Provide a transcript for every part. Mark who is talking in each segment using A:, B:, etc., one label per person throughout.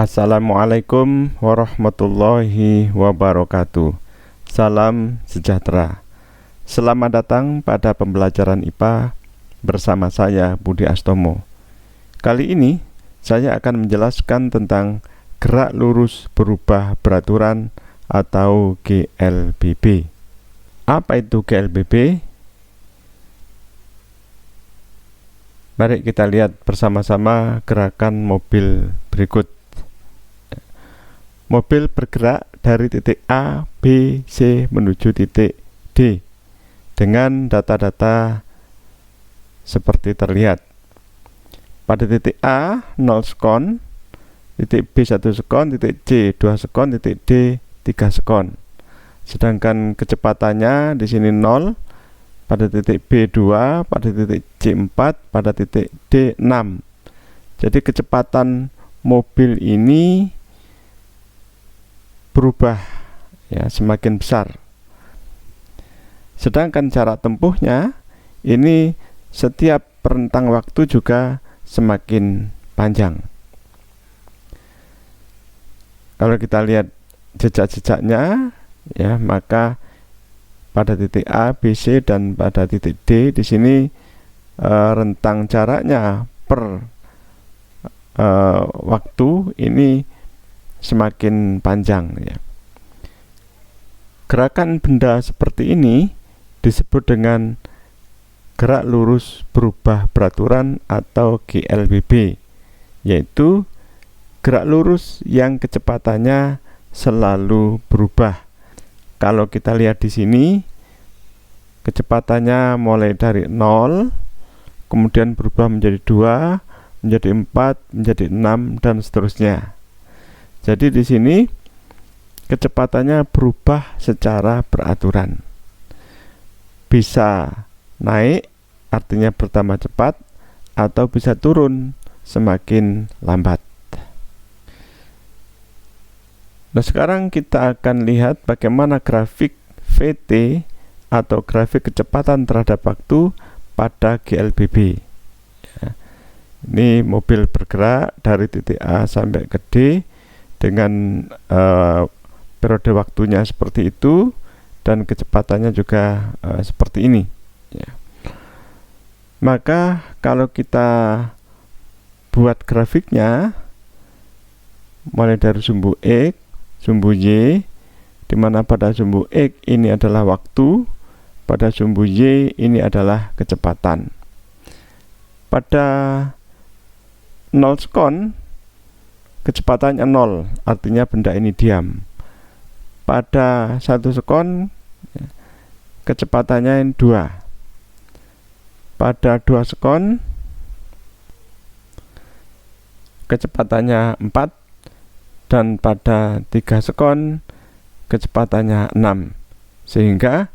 A: Assalamualaikum warahmatullahi wabarakatuh. Salam sejahtera. Selamat datang pada pembelajaran IPA bersama saya Budi Astomo. Kali ini saya akan menjelaskan tentang gerak lurus berubah beraturan atau GLBB. Apa itu GLBB? Mari kita lihat bersama-sama gerakan mobil berikut. Mobil bergerak dari titik A, B, C menuju titik D dengan data-data seperti terlihat. Pada titik A 0 sekon, titik B 1 sekon, titik C 2 sekon, titik D 3 sekon. Sedangkan kecepatannya di sini 0, pada titik B 2, pada titik C 4, pada titik D 6. Jadi kecepatan mobil ini berubah ya, semakin besar. Sedangkan jarak tempuhnya ini setiap rentang waktu juga semakin panjang. Kalau kita lihat jejak-jejaknya ya, maka pada titik A, B, C dan pada titik D di sini rentang jaraknya per waktu ini semakin panjang ya. Gerakan benda seperti ini disebut dengan gerak lurus berubah beraturan atau GLBB, yaitu gerak lurus yang kecepatannya selalu berubah. Kalau kita lihat di sini, kecepatannya mulai dari 0, kemudian berubah menjadi 2, menjadi 4, menjadi 6 dan seterusnya. Jadi di sini kecepatannya berubah secara beraturan. Bisa naik, artinya bertambah cepat, atau bisa turun semakin lambat. Nah, sekarang kita akan lihat bagaimana grafik VT atau grafik kecepatan terhadap waktu pada GLBB. Ya. Ini mobil bergerak dari titik A sampai ke D dengan periode waktunya seperti itu dan kecepatannya juga seperti ini. Ya. Maka kalau kita buat grafiknya mulai dari sumbu X, sumbu Y, di mana pada sumbu X ini adalah waktu, pada sumbu Y ini adalah kecepatan. Pada 0 sekon, kecepatannya 0, artinya benda ini diam. Pada 1 sekon, kecepatannya 2. Pada 2 sekon, kecepatannya 4. Dan pada 3 sekon kecepatannya 6, sehingga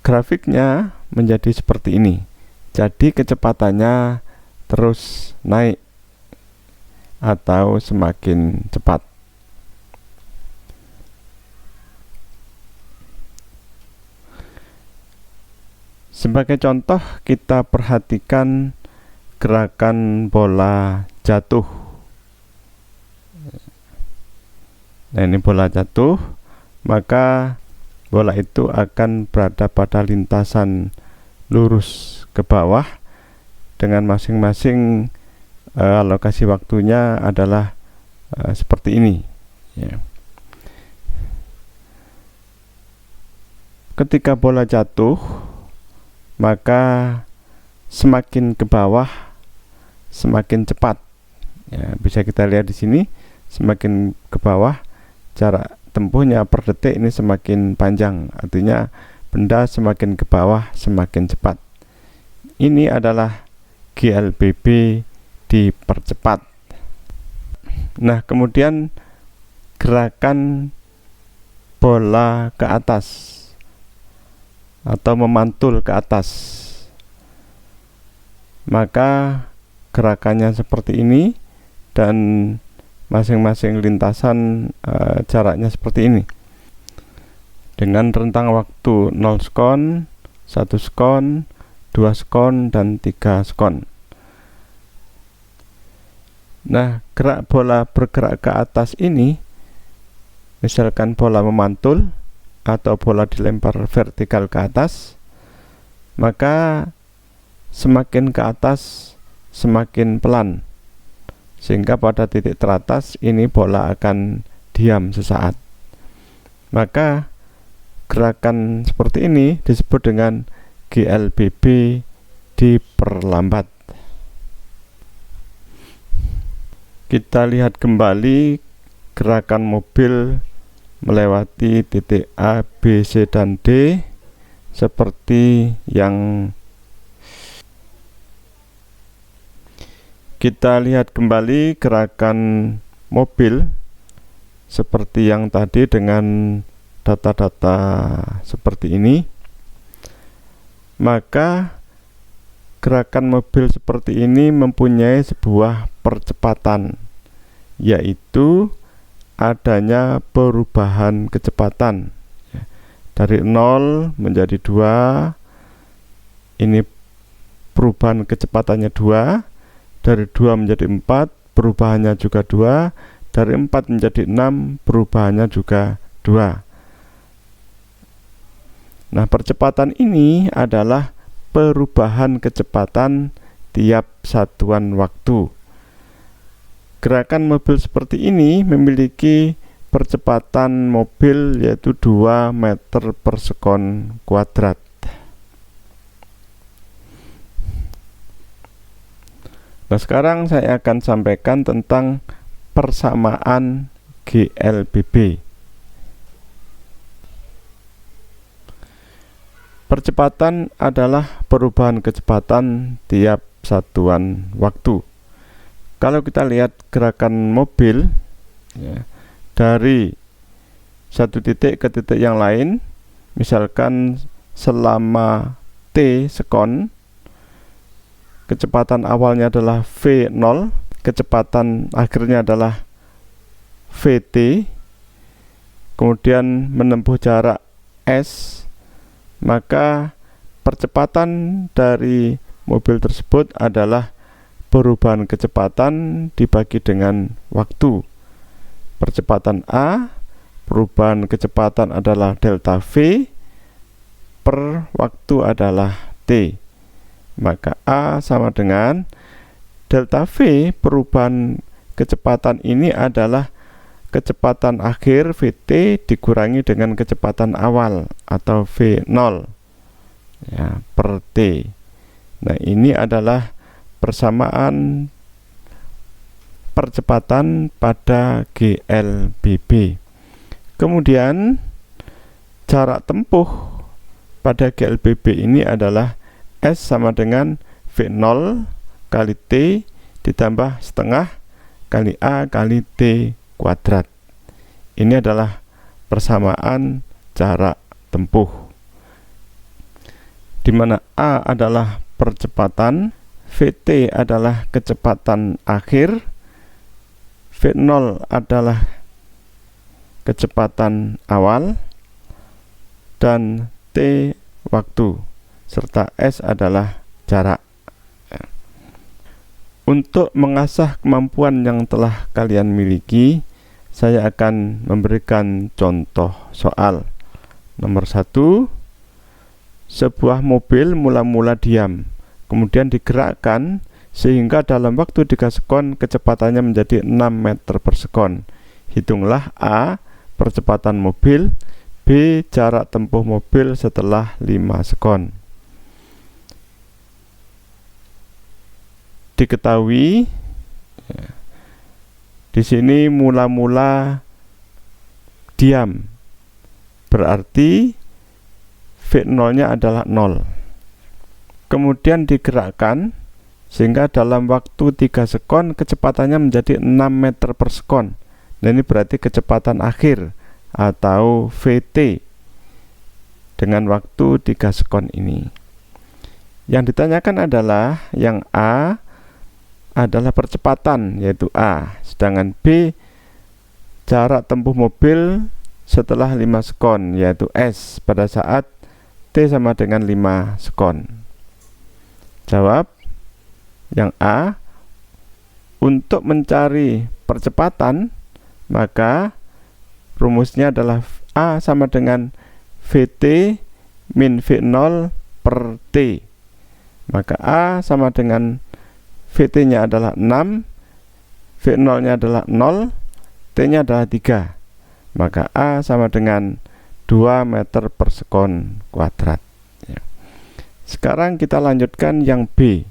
A: grafiknya menjadi seperti ini. Jadi kecepatannya terus naik atau semakin cepat. Sebagai contoh, kita perhatikan gerakan bola jatuh. Nah, ini bola jatuh, maka bola itu akan berada pada lintasan lurus ke bawah dengan masing-masing alokasi waktunya adalah seperti ini ya. Ketika bola jatuh, maka semakin ke bawah semakin cepat ya, bisa kita lihat di sini, semakin ke bawah jarak tempuhnya per detik ini semakin panjang, artinya benda semakin ke bawah semakin cepat. Ini adalah GLBB dipercepat. Nah, kemudian gerakan bola ke atas atau memantul ke atas, maka gerakannya seperti ini dan masing-masing lintasan jaraknya seperti ini dengan rentang waktu 0 sekon, 1 sekon, 2 sekon, dan 3 sekon. Nah, gerak bola bergerak ke atas ini, misalkan bola memantul atau bola dilempar vertikal ke atas, maka semakin ke atas semakin pelan, sehingga pada titik teratas ini bola akan diam sesaat. Maka gerakan seperti ini disebut dengan GLBB diperlambat. Kita lihat kembali gerakan mobil melewati titik A, B, C, dan D seperti yang kita lihat kembali gerakan mobil seperti yang tadi dengan data-data seperti ini. Maka gerakan mobil seperti ini mempunyai sebuah percepatan, yaitu adanya perubahan kecepatan dari 0 menjadi 2. Ini perubahan kecepatannya 2. Dari 2 menjadi 4, perubahannya juga 2. Dari 4 menjadi 6, perubahannya juga 2. Nah, percepatan ini adalah perubahan kecepatan tiap satuan waktu. Gerakan mobil seperti ini memiliki percepatan mobil yaitu 2 meter per sekon kuadrat. Nah, sekarang saya akan sampaikan tentang persamaan GLBB. Percepatan adalah perubahan kecepatan tiap satuan waktu. Kalau kita lihat gerakan mobil ya, dari satu titik ke titik yang lain, misalkan selama T sekon, kecepatan awalnya adalah V0, kecepatan akhirnya adalah VT, kemudian menempuh jarak S, maka percepatan dari mobil tersebut adalah perubahan kecepatan dibagi dengan waktu. Percepatan A, perubahan kecepatan adalah delta V, per waktu adalah T. Maka A sama dengan delta V, perubahan kecepatan ini adalah kecepatan akhir Vt dikurangi dengan kecepatan awal atau V0 ya, per T. Nah, ini adalah persamaan percepatan pada GLBB. Kemudian jarak tempuh pada GLBB ini adalah S sama dengan V0 kali T ditambah setengah kali A kali T kuadrat. Ini adalah persamaan jarak tempuh, di mana A adalah percepatan, Vt adalah kecepatan akhir, V0 adalah kecepatan awal, dan T waktu, serta S adalah jarak. Untuk mengasah kemampuan yang telah kalian miliki, saya akan memberikan contoh soal. Nomor 1, sebuah mobil mula-mula diam, kemudian digerakkan sehingga dalam waktu 3 sekon kecepatannya menjadi 6 meter per sekon. Hitunglah A, percepatan mobil, B, jarak tempuh mobil setelah 5 sekon. Diketahui ya, di sini mula-mula diam, berarti V0-nya adalah 0. Kemudian digerakkan sehingga dalam waktu 3 sekon kecepatannya menjadi 6 meter per sekon. Nah, ini berarti kecepatan akhir atau VT dengan waktu 3 sekon ini. Yang ditanyakan adalah yang A adalah percepatan, yaitu A, sedangkan B jarak tempuh mobil setelah 5 sekon, yaitu S, pada saat T sama dengan 5 sekon. Jawab yang A, untuk mencari percepatan, maka rumusnya adalah A sama dengan VT min V0 per T. Maka A sama dengan VT nya adalah 6, V0 nya adalah 0, T nya adalah 3. Maka A sama dengan 2 meter per sekon kuadrat ya. Sekarang kita lanjutkan yang B,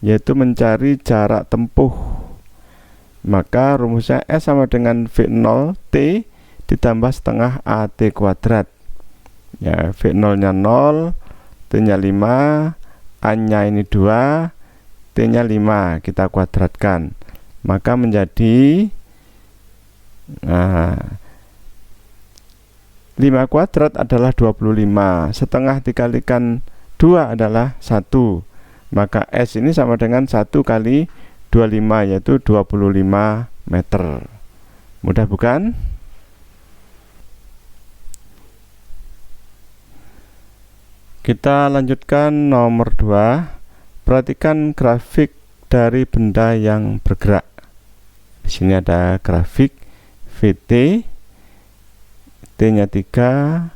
A: yaitu mencari jarak tempuh. Maka rumusnya S sama dengan V0 T ditambah setengah AT kuadrat ya. V0 nya 0, T nya 5, A nya ini 2, T nya 5, kita kuadratkan, maka menjadi 5 kuadrat adalah 25, setengah dikalikan 2 adalah 1, maka S ini sama dengan 1 kali 25, yaitu 25 meter. Mudah bukan? Kita lanjutkan nomor 2. Perhatikan grafik dari benda yang bergerak. Di sini ada grafik VT, T nya 3,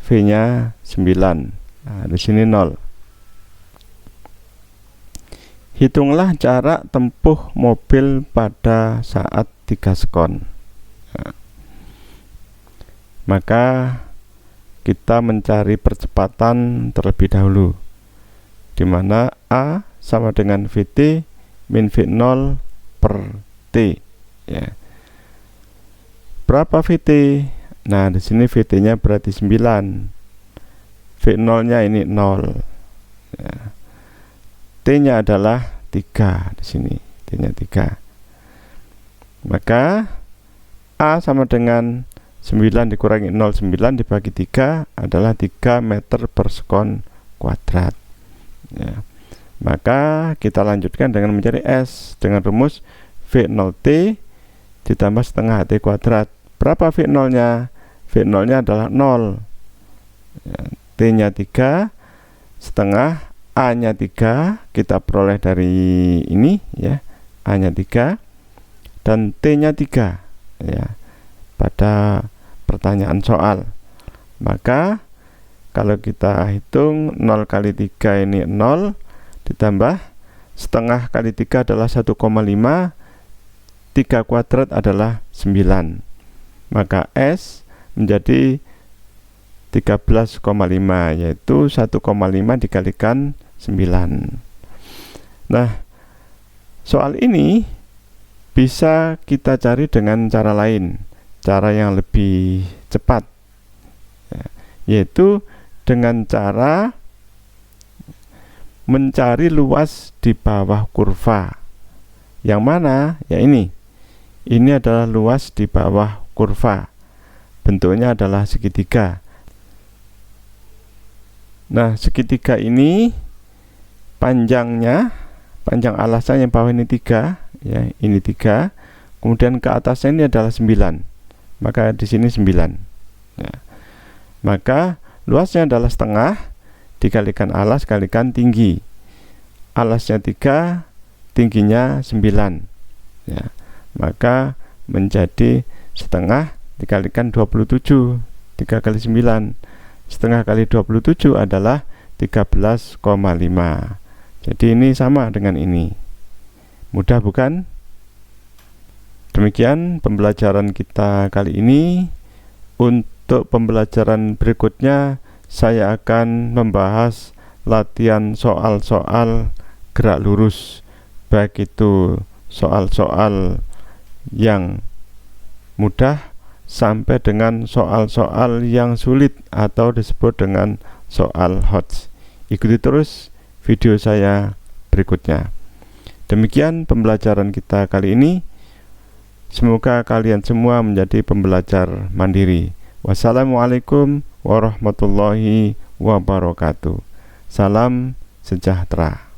A: V nya 9. Nah, di sini 0. Hitunglah jarak tempuh mobil pada saat 3 sekon. Nah, maka kita mencari percepatan terlebih dahulu, di mana A sama dengan VT min V0 per T ya. Berapa VT? Nah, di sini VT-nya berarti 9. V0-nya ini 0. Ya. T-nya adalah 3 di sini. T-nya 3. Maka A sama dengan 9 dikurangi 0, 9 dibagi 3 adalah 3 meter per sekon kuadrat. Ya. Maka kita lanjutkan dengan mencari S dengan rumus V0T ditambah setengah T kuadrat. Berapa V0-nya? V0-nya adalah 0 ya, T-nya 3, setengah A-nya 3, kita peroleh dari ini ya, A-nya 3 dan T-nya 3 ya, pada pertanyaan soal. Maka kalau kita hitung 0 kali 3 ini 0, ditambah setengah kali 3 adalah 1,5, 3 kuadrat adalah 9. Maka S menjadi 13,5, yaitu 1,5 dikalikan 9. Nah, soal ini bisa kita cari dengan cara lain, cara yang lebih cepat ya, yaitu dengan cara mencari luas di bawah kurva. Yang mana? Ya ini adalah luas di bawah kurva, bentuknya adalah segitiga. Nah, segitiga ini panjang alasnya yang bawah ini 3 ya, ini 3, kemudian ke atasnya ini adalah 9, maka di sini 9 ya. Maka luasnya adalah setengah dikalikan alas kalikan tinggi. Alasnya 3, tingginya 9 ya. Maka menjadi setengah dikalikan 27, 3 kali 9, setengah kali 27 adalah 13,5. Jadi ini sama dengan ini. Mudah bukan? Demikian pembelajaran kita kali ini. Untuk pembelajaran berikutnya saya akan membahas latihan soal-soal gerak lurus, baik itu soal-soal yang mudah sampai dengan soal-soal yang sulit atau disebut dengan soal HOTS. Ikuti terus video saya berikutnya. Demikian pembelajaran kita kali ini. Semoga kalian semua menjadi pembelajar mandiri. Wassalamualaikum warahmatullahi wabarakatuh. Salam sejahtera.